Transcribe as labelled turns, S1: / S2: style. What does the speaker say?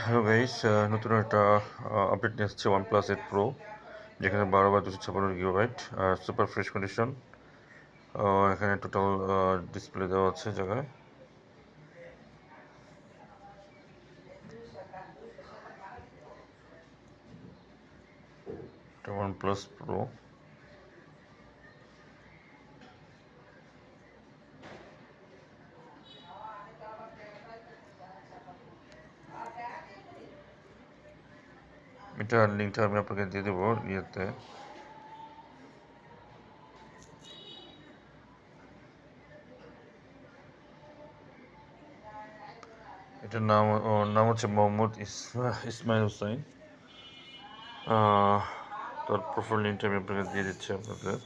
S1: Hello guys, নতুন একটা update নিয়ে আসছে OnePlus 8 Pro, যেখানে 12/256 GB আর সুপার ফ্রেশ কন্ডিশন। এখানে টোটাল ডিসপ্লে দেওয়া আছে জায়গায়। এটা OnePlus Pro। এটার লিঙ্কটা আমি আপনাকে দিয়ে দেবো ইয়েতে। এটার ওর নাম হচ্ছে মোহাম্মদ ইসমাইল হুসাইন। তোর প্রোফাইল লিঙ্কটা আমি আপনাকে দিয়ে দিচ্ছি আপনাদের।